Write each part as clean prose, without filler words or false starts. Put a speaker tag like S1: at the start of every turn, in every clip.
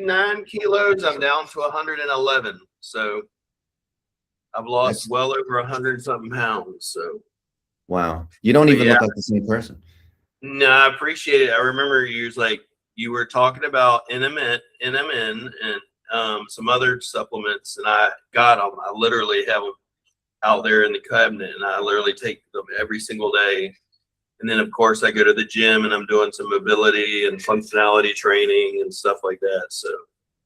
S1: 189 kilos. I'm down to 111. So I've lost well over 100 something pounds. So
S2: wow, you don't even look like the same person.
S1: No, I appreciate it. I remember you were talking about NMN and some other supplements, and I got them. I literally have them out there in the cabinet, and I literally take them every single day. And then, of course, I go to the gym, and I'm doing some mobility and functionality training and stuff like that. So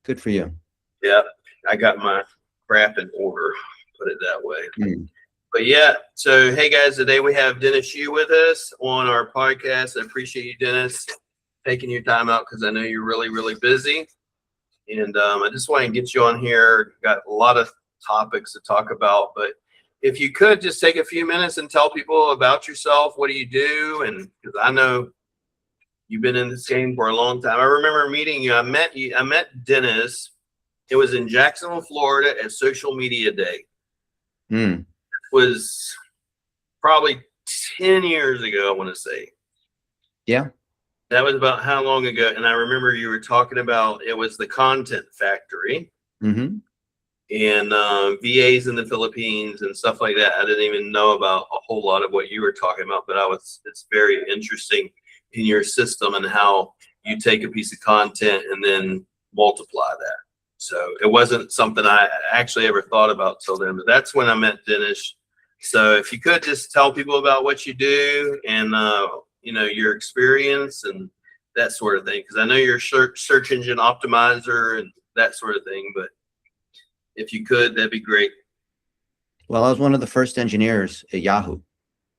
S2: good for you.
S1: Yeah, I got my crap in order, put it that way. But yeah, so hey guys, today we have Dennis Yu with us on our podcast. I appreciate you, Dennis, taking your time out because I know you're really, really busy. And I just want to get you on here. Got a lot of topics to talk about, but if you could just take a few minutes and tell people about yourself, what do you do? And because I know you've been in this game for a long time. I remember meeting you. I met Dennis. It was in Jacksonville, Florida at Social Media Day. Was probably 10 years ago, I want to say.
S2: Yeah.
S1: That was about how long ago? And I remember you were talking about it was the Content Factory and VAs in the Philippines and stuff like that. I didn't even know about a whole lot of what you were talking about, but it's very interesting in your system and how you take a piece of content and then multiply that. So it wasn't something I actually ever thought about till then, but that's when I met Dennis. So if you could just tell people about what you do and, your experience and that sort of thing. Cause I know you're a search engine optimizer and that sort of thing, but if you could, that'd be great.
S2: Well, I was one of the first engineers at Yahoo.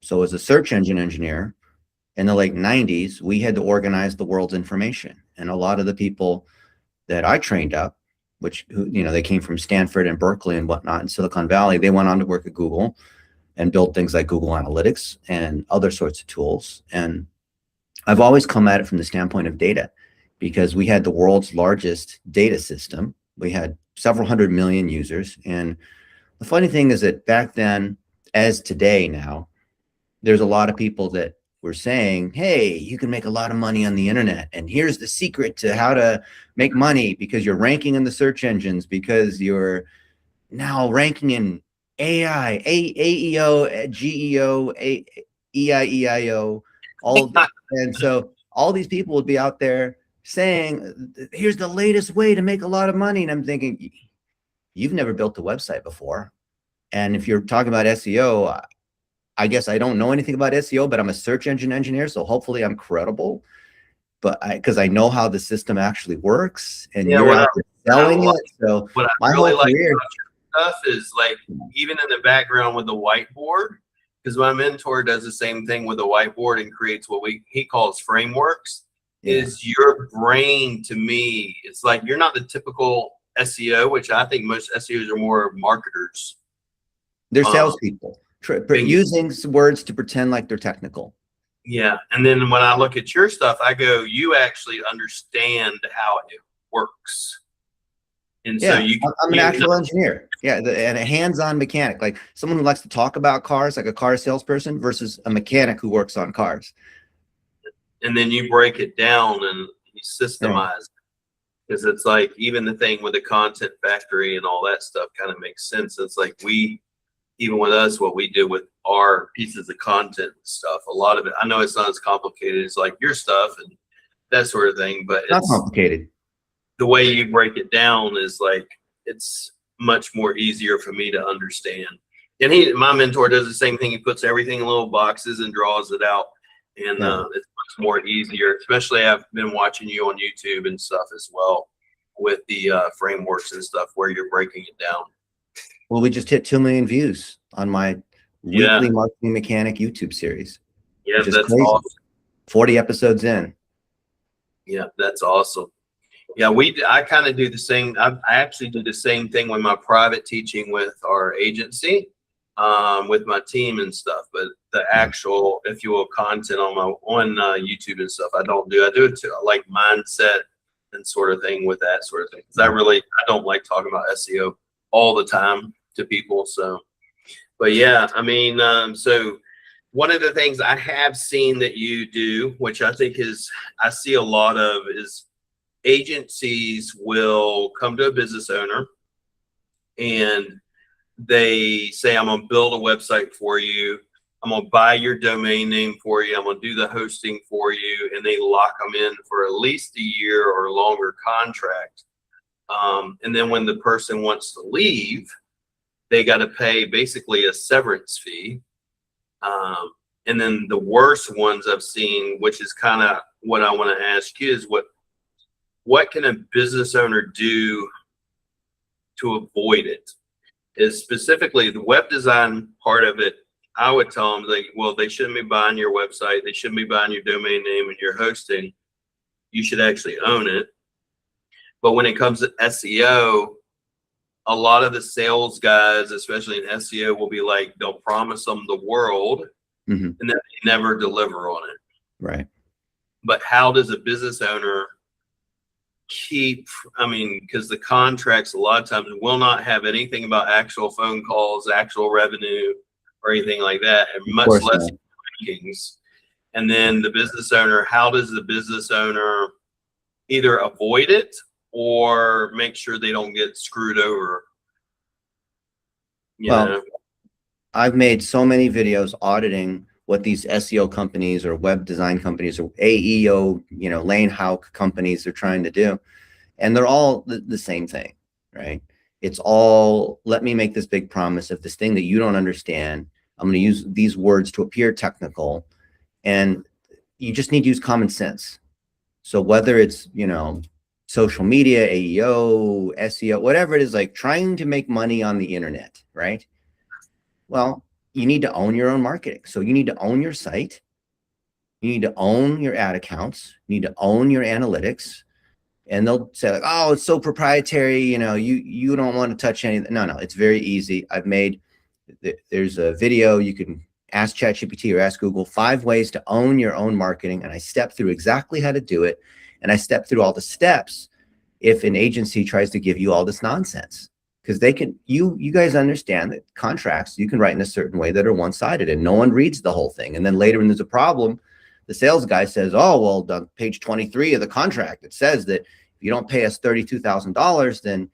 S2: So as a search engine engineer in the late 90s, we had to organize the world's information. And a lot of the people that I trained up, they came from Stanford and Berkeley and whatnot in Silicon Valley, they went on to work at Google and built things like Google Analytics and other sorts of tools. And I've always come at it from the standpoint of data because we had the world's largest data system. We had several 100 million users. And the funny thing is that back then, as today now, there's a lot of people that were saying, hey, you can make a lot of money on the internet. And here's the secret to how to make money because you're ranking in the search engines, because you're now ranking in AI, AEO, GEO, EIEIO, and so all these people would be out there saying, here's the latest way to make a lot of money. And I'm thinking, you've never built a website before. And if you're talking about SEO, I guess I don't know anything about SEO, but I'm a search engine engineer. So hopefully I'm credible, but because I know how the system actually works and you're out there selling it. So my whole career
S1: stuff is like even in the background with the whiteboard, because my mentor does the same thing with the whiteboard and creates what he calls frameworks. Is your brain, to me, it's like you're not the typical SEO, which I think most SEOs are more marketers.
S2: They're salespeople using words to pretend like they're technical.
S1: Yeah, and then when I look at your stuff, I go, you actually understand how it works. And so
S2: I'm an actual engineer. Yeah, and a hands-on mechanic, like someone who likes to talk about cars, like a car salesperson, versus a mechanic who works on cars.
S1: And then you break it down and you systemize it. Because it's like even the thing with the Content Factory and all that stuff kind of makes sense. It's like even with us, what we do with our pieces of content and stuff, a lot of it, I know it's not as complicated as like your stuff and that sort of thing, but
S2: it's not complicated.
S1: The way you break it down is like, it's much more easier for me to understand. And my mentor does the same thing. He puts everything in little boxes and draws it out. And it's much more easier, especially I've been watching you on YouTube and stuff as well with the frameworks and stuff where you're breaking it down.
S2: Well, we just hit 2 million views on my weekly marketing mechanic YouTube series.
S1: Yeah, that's crazy. Awesome.
S2: 40 episodes in.
S1: Yeah, that's awesome. Yeah, I kind of do the same. I actually do the same thing with my private teaching with our agency, with my team and stuff. But the actual, if you will, content on YouTube and stuff, I don't do. I do it to like mindset and sort of thing with that sort of thing. Because I don't like talking about SEO all the time to people. So, but yeah, I mean, so one of the things I have seen that you do, which I think I see a lot of, is agencies will come to a business owner and they say, I'm going to build a website for you. I'm going to buy your domain name for you. I'm going to do the hosting for you. And they lock them in for at least a year or longer contract. And then when the person wants to leave, they got to pay basically a severance fee. And then the worst ones I've seen, which is kind of what I want to ask you, is what can a business owner do to avoid it? Is specifically the web design part of it. I would tell them, like, well, they shouldn't be buying your website. They shouldn't be buying your domain name and your hosting. You should actually own it. But when it comes to SEO, a lot of the sales guys, especially in SEO, will be like, they'll promise them the world and then they never deliver on it.
S2: Right.
S1: But how does a business owner because the contracts a lot of times will not have anything about actual phone calls, actual revenue, or anything like that, and much less rankings. And then the business owner, how does the business owner either avoid it or make sure they don't get screwed over? You know?
S2: I've made so many videos auditing what these SEO companies or web design companies or AEO, Lane Houck companies are trying to do. And they're all the same thing, right? It's all, let me make this big promise of this thing that you don't understand. I'm going to use these words to appear technical, and you just need to use common sense. So whether it's, social media, AEO, SEO, whatever it is, like trying to make money on the internet, right? Well, you need to own your own marketing. So you need to own your site. You need to own your ad accounts. You need to own your analytics. And they'll say, like, oh, it's so proprietary. You don't want to touch anything. No, it's very easy. There's a video. You can ask ChatGPT or ask Google 5 ways to own your own marketing. And I step through exactly how to do it. And I step through all the steps if an agency tries to give you all this nonsense. Because you guys understand that contracts you can write in a certain way that are one-sided and no one reads the whole thing. And then later when there's a problem, the sales guy says, oh, well, on page 23 of the contract, it says that if you don't pay us $32,000, then,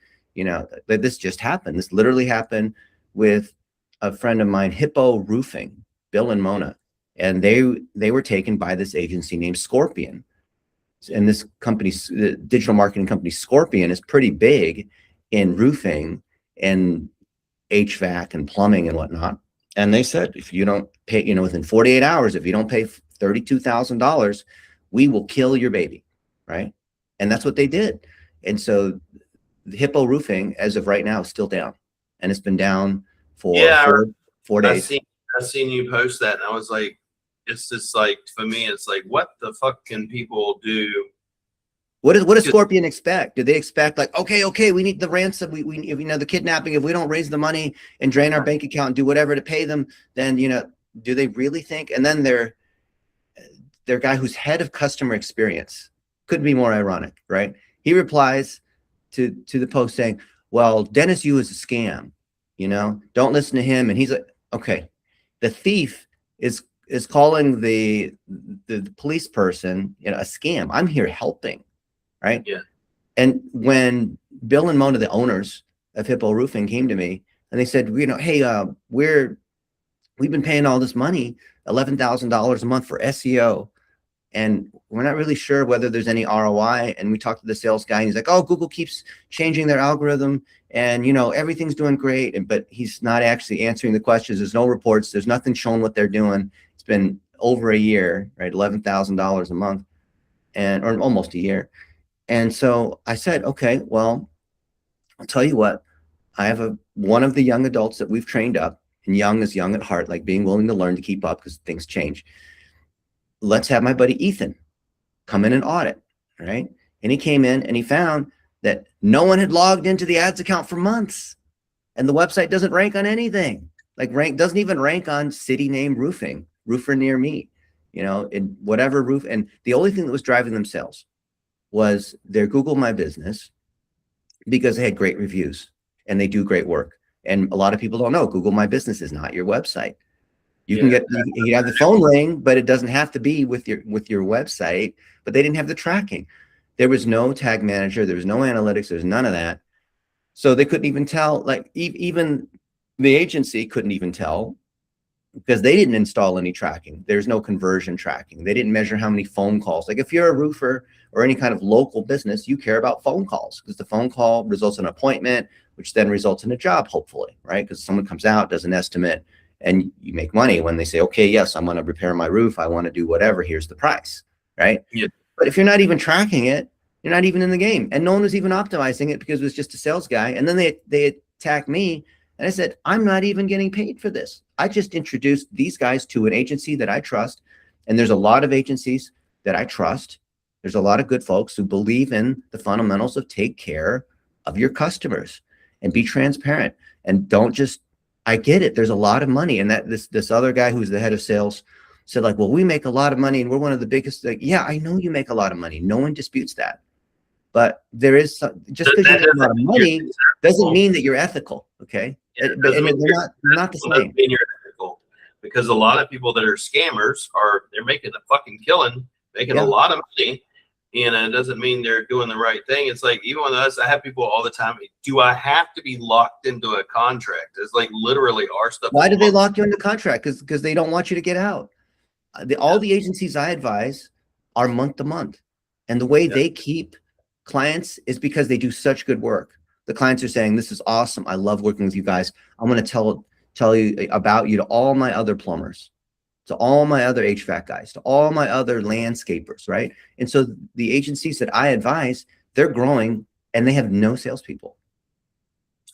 S2: that this just happened. This literally happened with a friend of mine, Hippo Roofing, Bill and Mona. And they were taken by this agency named Scorpion. And this company, the digital marketing company Scorpion, is pretty big in roofing and HVAC and plumbing and whatnot. And they said, if you don't pay, within 48 hours, if you don't pay $32,000, we will kill your baby. Right. And that's what they did. And so the Hippo Roofing, as of right now, is still down. And it's been down for 4 days.
S1: I've seen you post that. And I was like, it's just like, for me, it's like, what the fuck can people do?
S2: What does Scorpion expect? Do they expect like, okay, we need the ransom, we the kidnapping, if we don't raise the money and drain our bank account and do whatever to pay them, then, do they really think? And then their guy who's head of customer experience, couldn't be more ironic, right? He replies to the post saying, well, Dennis Yu is a scam, don't listen to him. And he's like, okay, the thief is calling the police person, a scam. I'm here helping. Right. Yeah. And when Bill and Mona, the owners of Hippo Roofing, came to me and they said, hey, we've been paying all this money, $11,000 a month for SEO, and we're not really sure whether there's any ROI. And we talked to the sales guy and he's like, oh, Google keeps changing their algorithm and, everything's doing great. But he's not actually answering the questions. There's no reports. There's nothing showing what they're doing. It's been over a year, right? $11,000 a month or almost a year. And so I said, okay, well, I'll tell you what, I have one of the young adults that we've trained up, and young is young at heart, like being willing to learn to keep up because things change. Let's have my buddy Ethan come in and audit, right? And he came in and he found that no one had logged into the ads account for months, and the website doesn't rank on anything. Doesn't even rank on city name roofing, roofer near me, in whatever roof. And the only thing that was driving them sales was their Google My Business, because they had great reviews and they do great work. And a lot of people don't know Google My Business is not your website. You can you have the phone ring, but it doesn't have to be with your website. But they didn't have the tracking. There was no tag manager. There was no analytics. There's none of that. So they couldn't even tell, like even the agency couldn't even tell because they didn't install any tracking. There's no conversion tracking. They didn't measure how many phone calls. Like if you're a roofer or any kind of local business, you care about phone calls because the phone call results in an appointment, which then results in a job, hopefully, right? Because someone comes out, does an estimate, and you make money when they say, okay, yes, I'm going to repair my roof. I want to do whatever. Here's the price, right?
S1: Yeah.
S2: But if you're not even tracking it, you're not even in the game. And no one was even optimizing it because it was just a sales guy. And then they attacked me. And I said, I'm not even getting paid for this. I just introduced these guys to an agency that I trust. And there's a lot of agencies that I trust. There's a lot of good folks who believe in the fundamentals of take care of your customers and be transparent. And don't just, I get it. There's a lot of money. And that this other guy who's the head of sales said like, well, we make a lot of money and we're one of the biggest. Like, yeah, I know you make a lot of money. No one disputes that. But there is just because you make a lot of money doesn't mean that you're ethical. Okay.
S1: Yeah,
S2: and they're not the same.
S1: Mean you're ethical, because a lot of people that are scammers they're making a fucking killing, making a lot of money. And it doesn't mean they're doing the right thing. It's like, even with us, I have people all the time. Do I have to be locked into a contract? It's like literally our stuff.
S2: Why do they lock you into contract? Because they don't want you to get out. All the agencies I advise are month to month. And the way they keep clients is because they do such good work. The clients are saying, this is awesome. I love working with you guys. I'm going to tell you about you to all my other plumbers, to all my other HVAC guys, to all my other landscapers, right? And so the agencies that I advise, they're growing and they have no salespeople.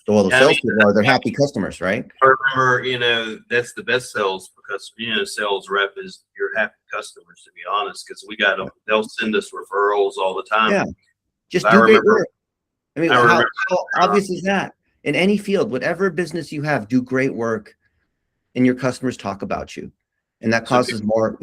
S2: So all the salespeople are their happy customers, right?
S1: I remember, that's the best sales, because, sales rep is your happy customers, to be honest, because we got them. They'll send us referrals all the time.
S2: Yeah. Just do great work. I mean, how obvious is that? In any field, whatever business you have, do great work and your customers talk about you. And that causes more,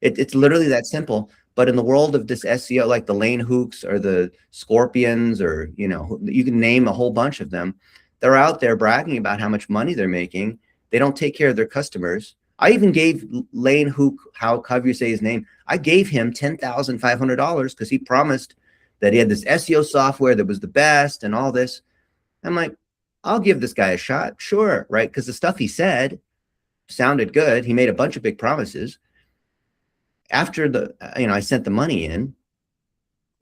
S2: it's literally that simple. But in the world of this SEO, like the Lane Hooks or the Scorpions, or, you can name a whole bunch of them, they're out there bragging about how much money they're making. They don't take care of their customers. I even gave Lane Hook, however you say his name, I gave him $10,500 because he promised that he had this SEO software that was the best and all this. I'm like, I'll give this guy a shot. Sure. Right. Because the stuff he said sounded good. He made a bunch of big promises. After I sent the money in,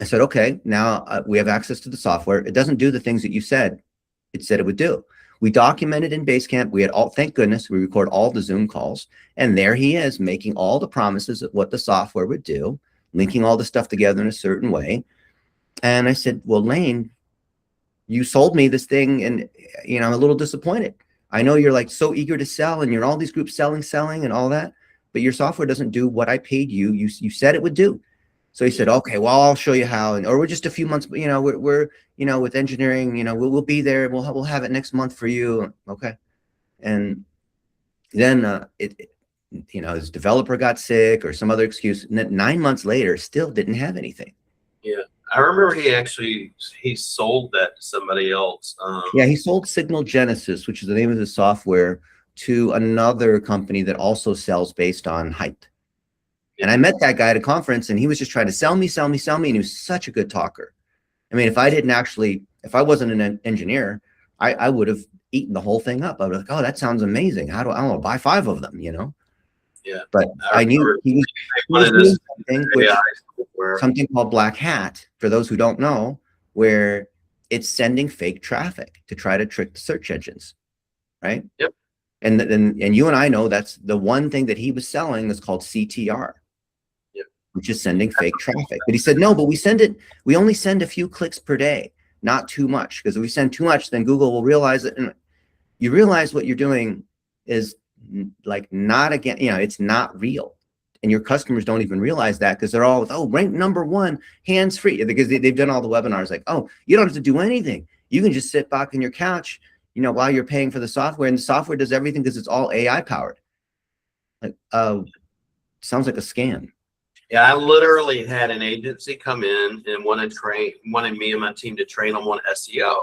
S2: I said, okay, now we have access to the software. It doesn't do the things that you said it said it would do. We documented in Basecamp. We had thank goodness, we record all the Zoom calls. And there he is making all the promises of what the software would do, linking all the stuff together in a certain way. And I said, well, Lane, you sold me this thing and, I'm a little disappointed. I know you're like so eager to sell and you're in all these groups selling and all that, but your software doesn't do what I paid you. You said it would do. So he said, okay, well, I'll show you how. Or we're just a few months, we're with engineering, we'll be there. We'll have it next month for you. Okay. And then his developer got sick or some other excuse. And then 9 months later, still didn't have anything.
S1: Yeah. I remember he sold that to somebody else.
S2: Yeah, he sold Signal Genesis, which is the name of the software, to another company that also sells based on hype. And I met that guy at a conference and he was just trying to sell me. And he was such a good talker. I mean, if I wasn't an engineer, I would have eaten the whole thing up. I was like, oh, that sounds amazing. I want to buy 5 of them, Yeah. But I knew he was doing something called Black Hat, for those who don't know, where it's sending fake traffic to try to trick the search engines, right?
S1: Yep.
S2: And you and I know that's the one thing that he was selling is called CTR, which is sending fake traffic. But he said, no, but we only send a few clicks per day, not too much. Because if we send too much, then Google will realize it. And you realize what you're doing is like it's not real. And your customers don't even realize that because they're all, ranked number 1, hands-free. Because they've done all the webinars like, oh, you don't have to do anything. You can just sit back on your couch, while you're paying for the software. And the software does everything because it's all AI powered. Like, sounds like a scam.
S1: Yeah, I literally had an agency come in and wanted me and my team to train them on SEO.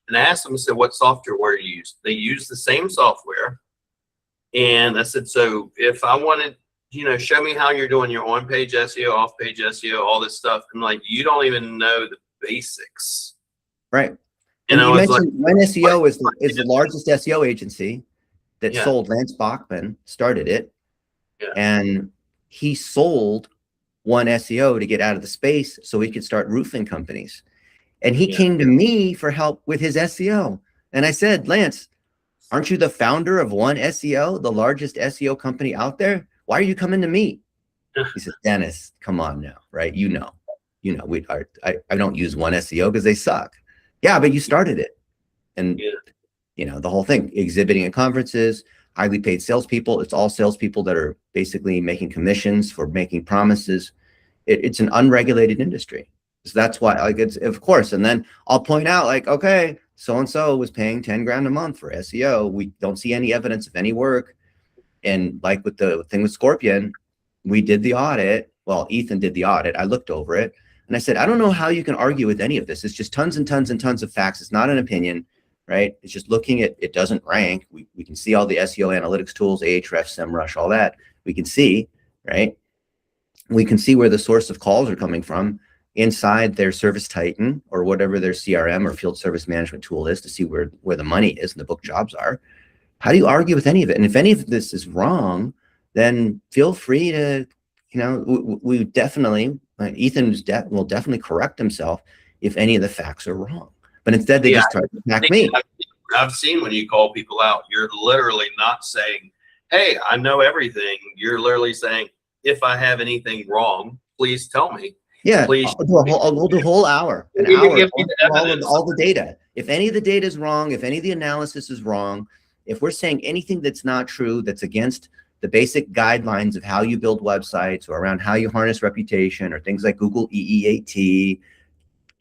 S1: And I asked them, I said, what software do you use? They use the same software. And I said, so if I wanted show me how you're doing your on-page SEO, off-page SEO, all this stuff. And like, you don't even know the basics.
S2: Right. And you
S1: It's
S2: mentioned
S1: like,
S2: One SEO is the largest SEO agency that
S1: yeah,
S2: sold. Lance Bachman started it,
S1: yeah,
S2: and he sold One SEO to get out of the space so he could start roofing companies. And he
S1: yeah,
S2: came to me for help with his SEO. And I said, Lance, aren't you the founder of One SEO, the largest SEO company out there? Why are you coming to me? He said, Dennis, come on now, right? I don't use One SEO because they suck. Yeah, but you started it. And
S1: yeah,
S2: the whole thing, exhibiting at conferences, highly paid salespeople. It's all salespeople that are basically making commissions for making promises. It's an unregulated industry. So that's why, like, it's, of course. And then I'll point out, like, okay, so-and-so was paying 10 grand a month for SEO. We don't see any evidence of any work. And like with the thing with Scorpion, we did the audit. Well, Ethan did the audit. I looked over it and I said, I don't know how you can argue with any of this. It's just tons and tons and tons of facts. It's not an opinion, right? It's just looking at, it doesn't rank. We can see all the SEO analytics tools, Ahrefs, SEMrush, all that. We can see, right? We can see where the source of calls are coming from inside their Service Titan or whatever their CRM or field service management tool is to see where the money is and the book jobs are. How do you argue with any of it? And if any of this is wrong, then feel free to, we definitely, Ethan will definitely correct himself if any of the facts are wrong. But instead, they just try to attack me.
S1: I've seen when you call people out, you're literally not saying, hey, I know everything. You're literally saying, if I have anything wrong, please tell me.
S2: Yeah,
S1: please.
S2: We'll do a whole hour,
S1: an hour,
S2: all the data. If any of the data is wrong, if any of the analysis is wrong, if we're saying anything that's not true, that's against the basic guidelines of how you build websites or around how you harness reputation or things like Google EEAT,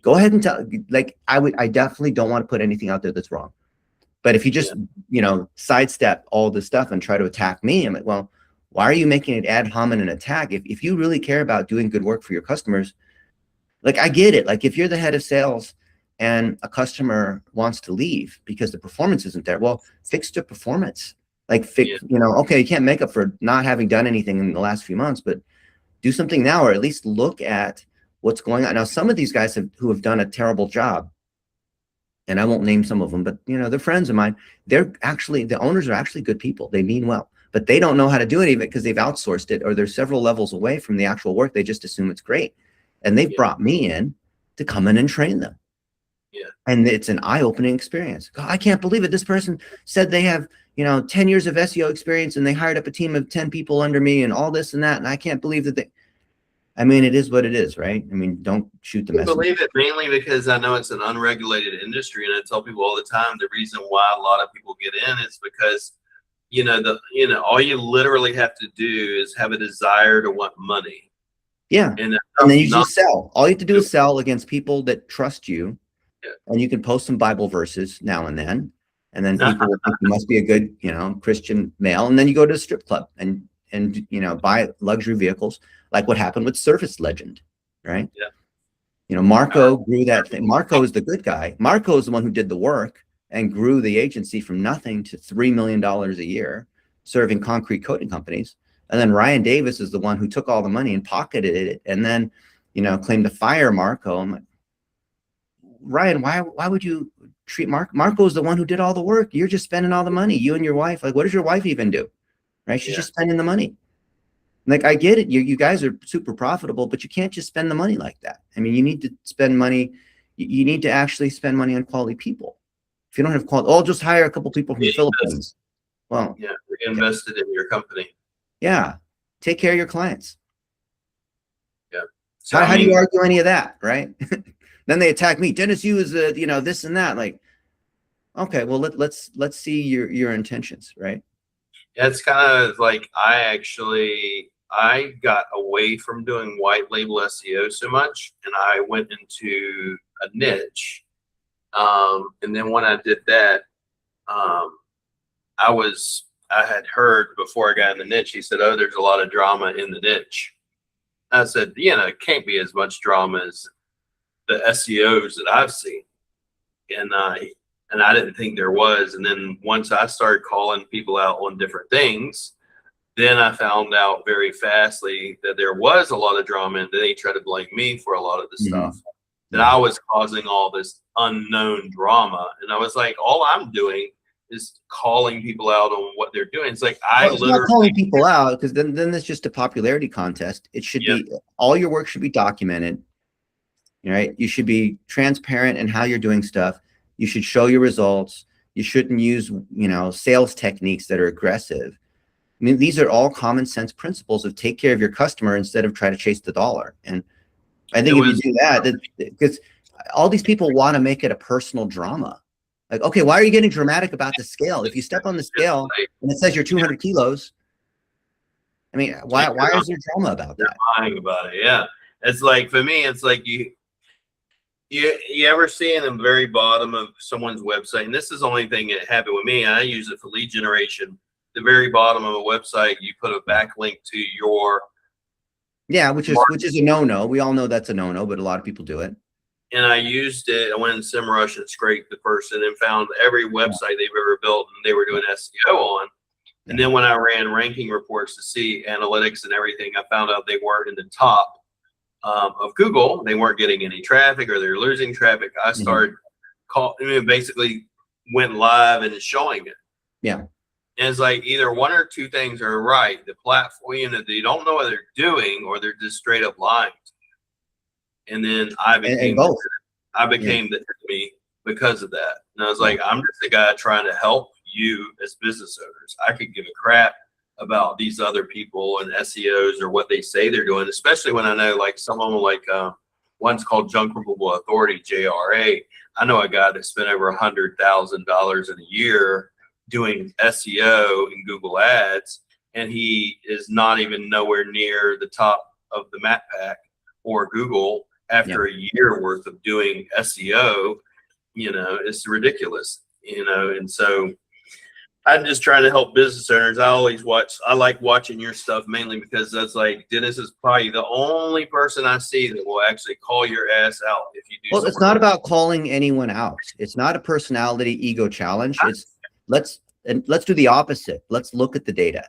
S2: go ahead and tell. Like, I definitely don't want to put anything out there that's wrong. But if you just, sidestep all this stuff and try to attack me, I'm like, well, why are you making it ad hominem attack? If you really care about doing good work for your customers, like, I get it. Like, if you're the head of sales and a customer wants to leave because the performance isn't there, well, fix the performance. Like, okay, you can't make up for not having done anything in the last few months, but do something now, or at least look at what's going on. Now, some of these guys who have done a terrible job, and I won't name some of them, but they're friends of mine. The owners are actually good people. They mean well, but they don't know how to do any of it because they've outsourced it, or they're several levels away from the actual work. They just assume it's great. And they've brought me in to come in and train them.
S1: Yeah.
S2: And it's an eye-opening experience. God, I can't believe it. This person said they have, 10 years of SEO experience and they hired up a team of 10 people under me and all this and that. And I can't believe that it is what it is, right? I mean, don't shoot the messenger.
S1: I believe it mainly because I know it's an unregulated industry, and I tell people all the time, the reason why a lot of people get in is because, all you literally have to do is have a desire to want money.
S2: Yeah. And then you just sell. All you have to do is sell against people that trust you. Yeah. And you can post some Bible verses now and then. And then people will think you must be a good, Christian male. And then you go to a strip club and buy luxury vehicles, like what happened with Surface Legend, right? Yeah. Marco grew that thing. Marco is the good guy. Marco is the one who did the work and grew the agency from nothing to $3 million a year, serving concrete coating companies. And then Ryan Davis is the one who took all the money and pocketed it, and then, claimed to fire Marco. I'm like, Ryan, why would you treat Marco? Marco is the one who did all the work. You're just spending all the money. You and your wife. Like, what does your wife even do? Right? She's just spending the money. Like, I get it. You guys are super profitable, but you can't just spend the money like that. I mean, you need to spend money. You need to actually spend money on quality people. If you don't have quality, I'll just hire a couple people from the Philippines. Well,
S1: reinvested in your company.
S2: Yeah. Take care of your clients.
S1: Yeah.
S2: So how do you argue any of that, right? Then they attack me. Dennis, you is this and that. Like, okay, well, let's see your intentions, right?
S1: Yeah, it's kind of like I got away from doing white label SEO so much, and I went into a niche. And then when I did that, I had heard before I got in the niche, he said, oh, there's a lot of drama in the niche. I said, it can't be as much drama as the SEOs that I've seen. And I didn't think there was. And then once I started calling people out on different things, Then I found out very fastly that there was a lot of drama, and they tried to blame me for a lot of the stuff. That I was causing all this unknown drama. And I was like, all I'm doing is calling people out on what they're doing. It's like,
S2: Well, it's not calling people out, because then it's just a popularity contest. It should be, all your work should be documented, right? You should be transparent in how you're doing stuff. You should show your results. You shouldn't use, sales techniques that are aggressive. I mean, these are all common sense principles of take care of your customer instead of try to chase the dollar. And I think if you do that, because all these people want to make it a personal drama. Like, okay, why are you getting dramatic about the scale? If you step on the scale and it says you're 200 kilos, I mean, why is there drama about that?
S1: Lying about it, yeah. It's like, for me, it's like you ever see in the very bottom of someone's website, and this is the only thing that happened with me, and I use it for lead generation. The very bottom of a website, you put a backlink to your
S2: which is a no-no. We all know that's a no-no, but a lot of people do it.
S1: And I used it. I went in SEMrush and scraped the person and found every website they've ever built and they were doing SEO on. And then when I ran ranking reports to see analytics and everything, I found out they weren't in the top of Google. They weren't getting any traffic, or they're losing traffic. I started basically went live and showing it.
S2: Yeah.
S1: And it's like either one or two things are right. The platform, they don't know what they're doing, or they're just straight up lying. And then I became the enemy because of that. And I was like, I'm just a guy trying to help you as business owners. I could give a crap about these other people and SEOs or what they say they're doing, especially when I know like someone like one's called Junk Removal Authority, JRA. I know a guy that spent over $100,000 in a year doing SEO and Google ads, and he is not even nowhere near the top of the map pack or Google after a year worth of doing SEO. It's ridiculous, and so I'm just trying to help business owners. I like watching your stuff mainly because that's like, Dennis is probably the only person I see that will actually call your ass out if you do.
S2: Well, it's not about calling anyone out. It's not a personality ego challenge. It's let's do the opposite. Let's look at the data.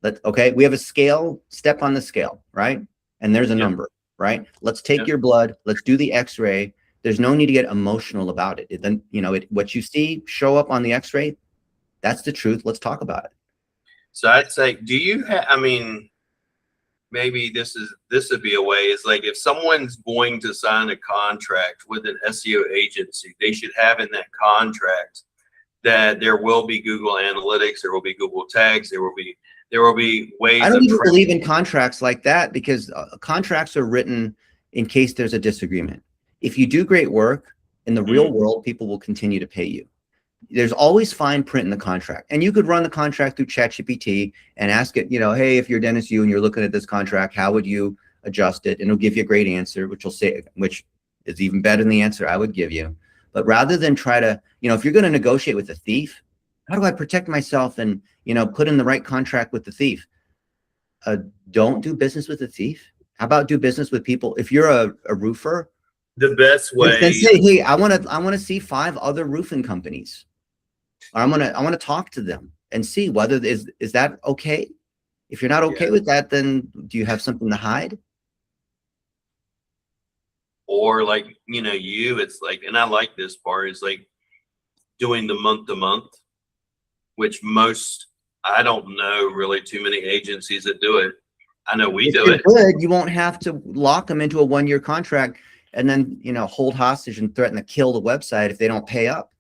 S2: We have a scale, step on the scale, right? And there's a number, right? Let's take your blood. Let's do the X-ray. There's no need to get emotional about it. Then, what you see show up on the X-ray, that's the truth. Let's talk about it.
S1: So I'd say, do you have, maybe this would be a way, is like, if someone's going to sign a contract with an SEO agency, they should have in that contract that there will be Google Analytics, there will be Google tags, there will be ways.
S2: I don't even believe in contracts like that, because contracts are written in case there's a disagreement. If you do great work in the real world, people will continue to pay you. There's always fine print in the contract, and you could run the contract through ChatGPT and ask it, hey, if you're Dennis Yu and you're looking at this contract, how would you adjust it? And it'll give you a great answer, which is even better than the answer I would give you. But rather than try to, if you're going to negotiate with a thief, how do I protect myself and, put in the right contract with the thief? Don't do business with a thief. How about do business with people? If you're a roofer,
S1: the best way,
S2: then say, hey, I want to see 5 other roofing companies. Or I want to talk to them and see whether is that okay? If you're not okay with that, then do you have something to hide?
S1: Or like, it's like, and I like this part, is like doing the month to month, which I don't know really too many agencies that do it. I know we do it.
S2: Good. You won't have to lock them into a 1-year contract and then, hold hostage and threaten to kill the website if they don't pay up.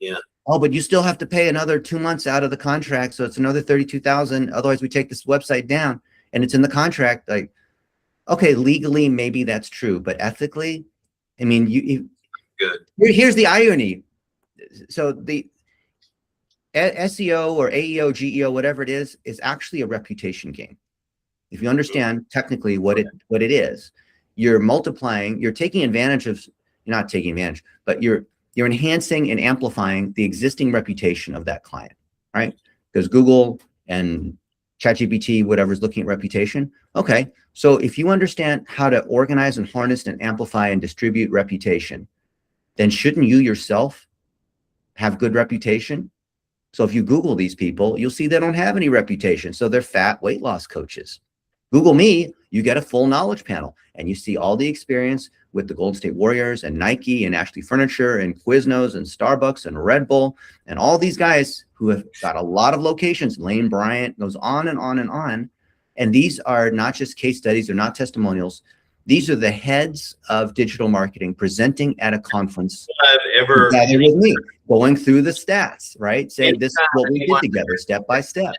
S1: Yeah.
S2: Oh, but you still have to pay another 2 months out of the contract. So it's another $32,000. Otherwise we take this website down, and it's in the contract. Like, okay, legally, maybe that's true, but ethically,
S1: good.
S2: Here's the irony. So the SEO or AEO, GEO, whatever it is actually a reputation game. If you understand technically what it is, you're multiplying, you're taking advantage of, you're not taking advantage, but you're enhancing and amplifying the existing reputation of that client, right? Because Google and ChatGPT, whatever's looking at reputation. Okay, so if you understand how to organize and harness and amplify and distribute reputation, then shouldn't you yourself have good reputation? So if you Google these people, you'll see they don't have any reputation. So they're fat weight loss coaches. Google me, you get a full knowledge panel, and you see all the experience with the Golden State Warriors and Nike and Ashley Furniture and Quiznos and Starbucks and Red Bull and all these guys who have got a lot of locations. Lane Bryant goes on and on and on. And these are not just case studies, they're not testimonials. These are the heads of digital marketing presenting at a conference together with me, going through the stats, right? Saying this is what we did together, step by step.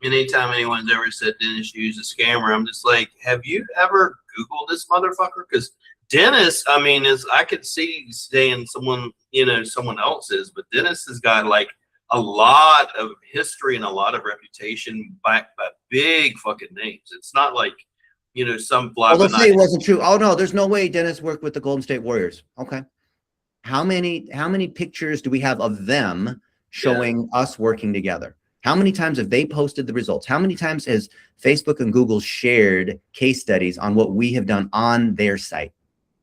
S1: Anytime anyone's ever said Dennis used a scammer, I'm just like, have you ever Googled this motherfucker? Because Dennis, I mean, I could see saying someone, someone else's, but Dennis has got like a lot of history and a lot of reputation backed by big fucking names. It's not like, some fly.
S2: Well, let's say it wasn't true. Oh no, there's no way Dennis worked with the Golden State Warriors. Okay. How many pictures do we have of them showing us working together? How many times have they posted the results? How many times has Facebook and Google shared case studies on what we have done on their site,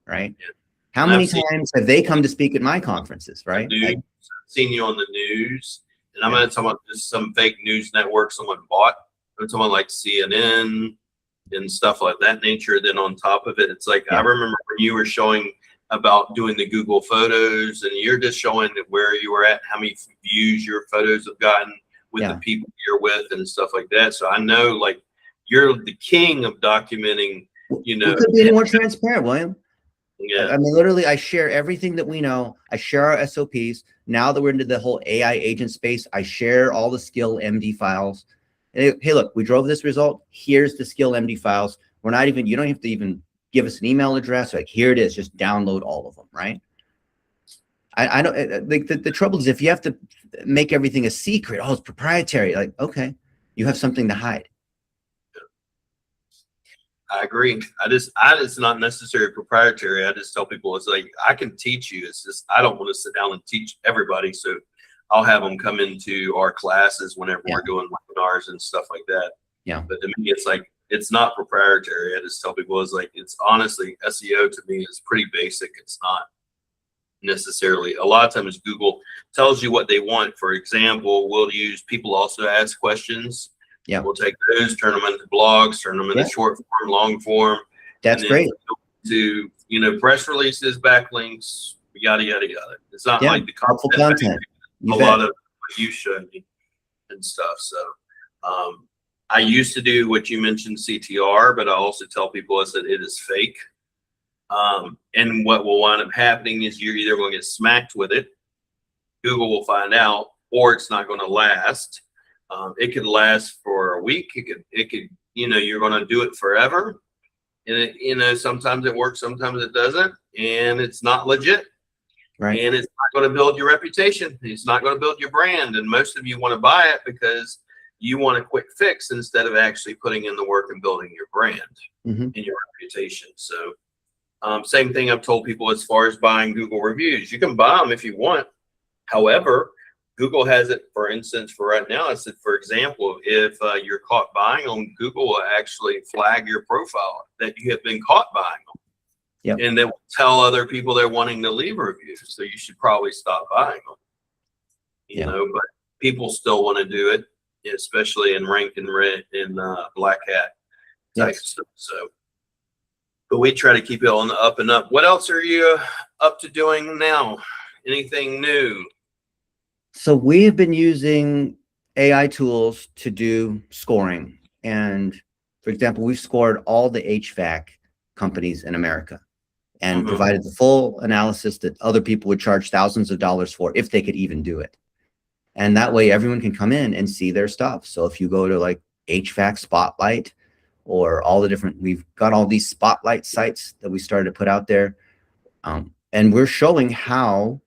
S2: right? Yeah. How many times have they come to speak at my conferences, right?
S1: I've seen you on the news, and I'm not talking about just some fake news network someone bought. I'm talking about like CNN and stuff like that nature. Then on top of it, it's like, I remember when you were showing about doing the Google photos, and you're just showing where you were at, how many views your photos have gotten with the people you're with and stuff like that. So I know like you're the king of documenting,
S2: We could be any more transparent, William.
S1: Yeah.
S2: I mean, literally, I share everything that we know. I share our SOPs. Now that we're into the whole AI agent space, I share all the skill MD files. Hey, look, we drove this result. Here's the skill MD files. You don't have to even give us an email address. Like, here it is. Just download all of them, right? I don't like the trouble is if you have to make everything a secret. Oh, it's proprietary. Like, okay, you have something to hide.
S1: I agree. It's not necessarily proprietary. I just tell people it's like, I can teach you. It's just, I don't want to sit down and teach everybody. So I'll have them come into our classes whenever we're doing webinars and stuff like that.
S2: Yeah.
S1: But to me, it's like, it's not proprietary. I just tell people it's like, it's honestly, SEO to me is pretty basic. It's not necessarily, a lot of times Google tells you what they want. For example, we'll use people also ask questions.
S2: Yeah,
S1: we'll take those, turn them into blogs, turn them into short form, long form.
S2: That's great.
S1: To press releases, backlinks, yada yada yada. It's not like the content. A lot of what you showed me and stuff. So I used to do what you mentioned, CTR, but I also tell people I said it is fake. And what will wind up happening is you're either going to get smacked with it, Google will find out, or it's not going to last. It could last for a week. It could, you're going to do it forever. And it, sometimes it works, sometimes it doesn't, and it's not legit.
S2: Right.
S1: And it's not going to build your reputation. It's not going to build your brand. And most of you want to buy it because you want a quick fix instead of actually putting in the work and building your brand and your reputation. So same thing I've told people as far as buying Google reviews. You can buy them if you want. However, Google has it, for instance, for right now. I said, for example, if you're caught buying them, Google will actually flag your profile that you have been caught buying them.
S2: Yep.
S1: And they will tell other people they're wanting to leave reviews. So you should probably stop buying them. You know, but people still want to do it, especially in ranked and red and black hat type stuff. So, but we try to keep it on the up and up. What else are you up to doing now? Anything new?
S2: So we have been using AI tools to do scoring. And for example, we've scored all the HVAC companies in America and provided the full analysis that other people would charge thousands of dollars for if they could even do it. And that way everyone can come in and see their stuff. So if you go to like HVAC Spotlight or all the different, we've got all these spotlight sites that we started to put out there. And we're showing how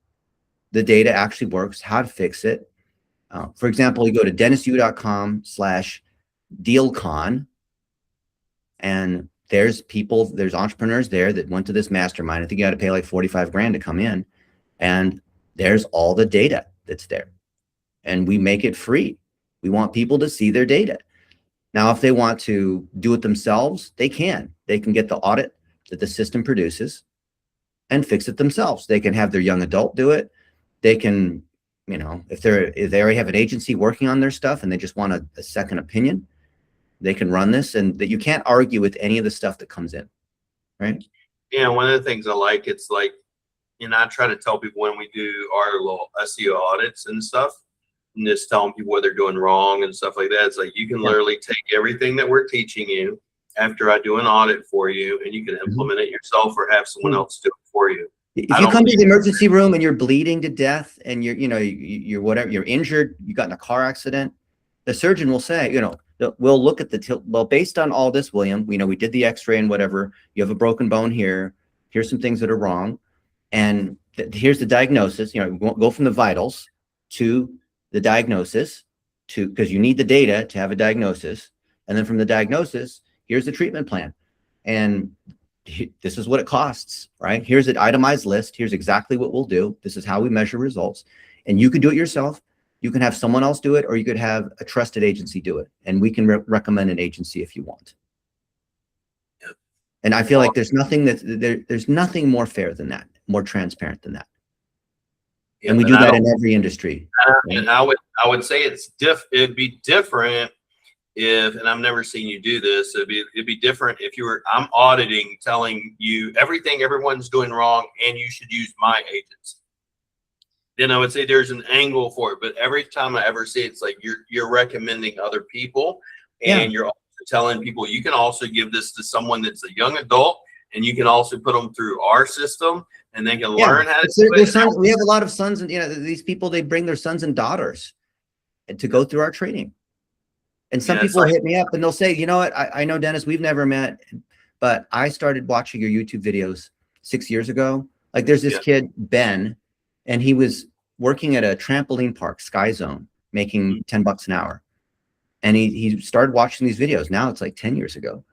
S2: the data actually works, how to fix it. For example, you go to dennisu.com/dealcon, and there's entrepreneurs there that went to this mastermind. I think you got to pay like 45 grand to come in, and there's all the data that's there. And we make it free. We want people to see their data. Now, if they want to do it themselves, they can. They can get the audit that the system produces and fix it themselves. They can have their young adult do it. They can you know, if they already have an agency working on their stuff and they just want a second opinion, they can run this, and that you can't argue with any of the stuff that comes in, right?
S1: Yeah, one of the things I like, it's like, and I try to tell people when we do our little SEO audits and stuff, and just telling people what they're doing wrong and stuff like that. It's like, you can literally take everything that we're teaching you after I do an audit for you, and you can implement it yourself or have someone else do it for you.
S2: If you come to the emergency room and you're bleeding to death and you're whatever, you're injured, you got in a car accident, the surgeon will say, you know, we'll look at well, based on all this, William, we did the x-ray and whatever, you have a broken bone here, here's some things that are wrong. And here's the diagnosis. You know, go from the vitals to the diagnosis, because you need the data to have a diagnosis. And then from the diagnosis, here's the treatment plan. And this is what it costs, right? Here's an itemized list. Here's exactly what we'll do. This is how we measure results. And you can do it yourself. You can have someone else do it, or you could have a trusted agency do it. And we can recommend an agency if you want. And I feel like there's nothing more fair than that, more transparent than that. Yeah, and we do that in every industry.
S1: And I would say it'd be different if, and I've never seen you do this, it'd be different if I'm auditing, telling you everything everyone's doing wrong and you should use my agency. Then I would say there's an angle for it, but every time I ever see it, it's like you're recommending other people, and you're also telling people you can also give this to someone that's a young adult, and you can also put them through our system, and they can learn how to do it.
S2: We have a lot of sons, and these people, they bring their sons and daughters to go through our training. And some people hit me up and they'll say, you know what, I know, Dennis, we've never met, but I started watching your YouTube videos 6 years ago. Like, there's this kid, Ben, and he was working at a trampoline park, Sky Zone, making $10 an hour. And he started watching these videos. Now it's like 10 years ago.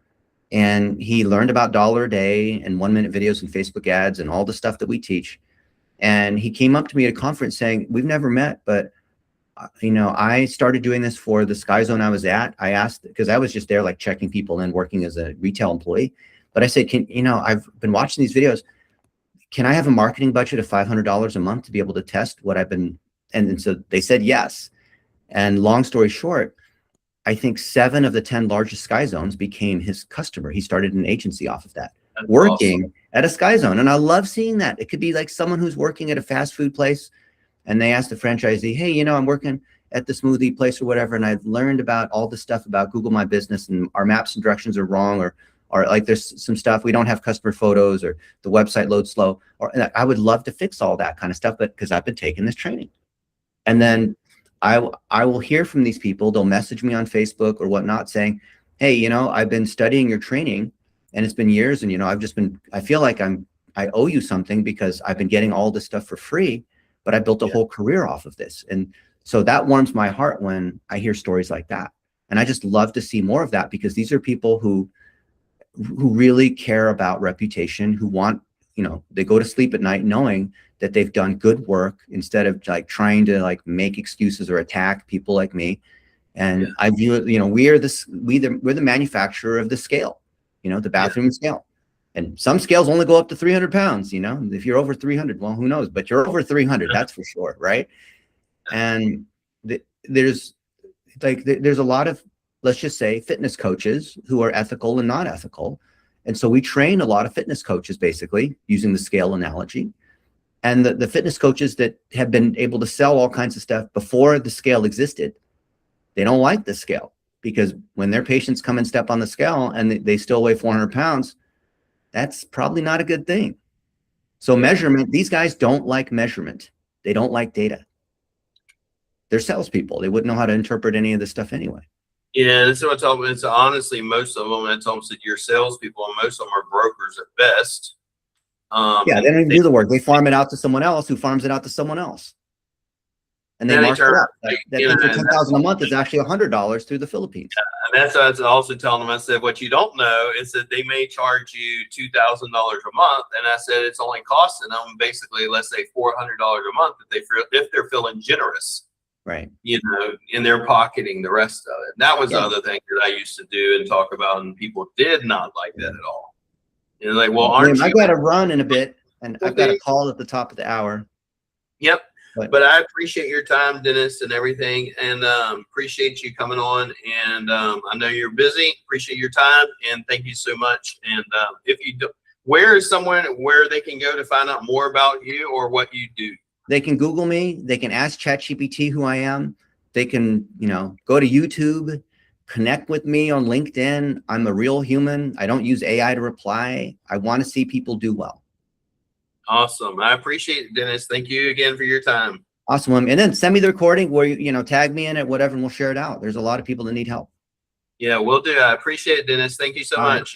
S2: And he learned about $1 a day and 1-minute videos and Facebook ads and all the stuff that we teach. And he came up to me at a conference saying, we've never met, but I started doing this for the Sky Zone I was at. I asked, because I was just there like checking people in, working as a retail employee. But I said, I've been watching these videos. Can I have a marketing budget of $500 a month to be able to test what I've been? And so they said yes. And long story short, I think 7 of the 10 largest Sky Zones became his customer. He started an agency off of that. That's working awesome. At a Sky Zone. And I love seeing that. It could be like someone who's working at a fast food place, and they ask the franchisee, hey, I'm working at the smoothie place or whatever, and I've learned about all this stuff about Google My Business, and our maps and directions are wrong, or like there's some stuff, we don't have customer photos, or the website loads slow. And I would love to fix all that kind of stuff, but because I've been taking this training. And then I will hear from these people. They'll message me on Facebook or whatnot saying, hey, I've been studying your training and it's been years, and I feel like I owe you something because I've been getting all this stuff for free, but I built a whole career off of this. And so that warms my heart when I hear stories like that. And I just love to see more of that, because these are people who really care about reputation, who want, they go to sleep at night knowing that they've done good work, instead of like trying to like make excuses or attack people like me. And I view it, we're the manufacturer of the scale, the bathroom scale. And some scales only go up to 300 pounds, if you're over 300, well, who knows, but you're over 300, that's for sure. Right. And there's a lot of, let's just say, fitness coaches who are ethical and not ethical. And so we train a lot of fitness coaches, basically using the scale analogy. And the fitness coaches that have been able to sell all kinds of stuff before the scale existed, they don't like the scale, because when their patients come and step on the scale and they still weigh 400 pounds, that's probably not a good thing. So measurement, these guys don't like measurement. They don't like data. They're salespeople. They wouldn't know how to interpret any of this stuff anyway.
S1: Yeah, and so it's honestly, most of them, it's almost that you're salespeople, and most of them are brokers at best.
S2: They don't even do the work. They farm it out to someone else who farms it out to someone else. And they mark it up. That $10,000 a month is actually $100 through the Philippines.
S1: Yeah, and that's what I also telling them. I said, what you don't know is that they may charge you $2,000 a month. And I said, it's only costing them basically, let's say $400 a month if they're feeling generous.
S2: Right.
S1: And they're pocketing the rest of it. And that was the other thing that I used to do and talk about, and people did not like that at all. Like, well, aren't you?
S2: I got to run in a bit, and I've got a call at the top of the hour.
S1: Yep. But I appreciate your time, Dennis, and everything, and appreciate you coming on. And I know you're busy. Appreciate your time, and thank you so much. And if you do, where is someone where they can go to find out more about you or what you do?
S2: They can Google me. They can ask ChatGPT who I am. They can, go to YouTube, connect with me on LinkedIn. I'm a real human. I don't use AI to reply. I want to see people do well.
S1: Awesome. I appreciate it, Dennis. Thank you again for your time.
S2: Awesome. And then send me the recording where you tag me in it, whatever, and we'll share it out. There's a lot of people that need help.
S1: Yeah, we'll do. I appreciate it, Dennis. Thank you so much.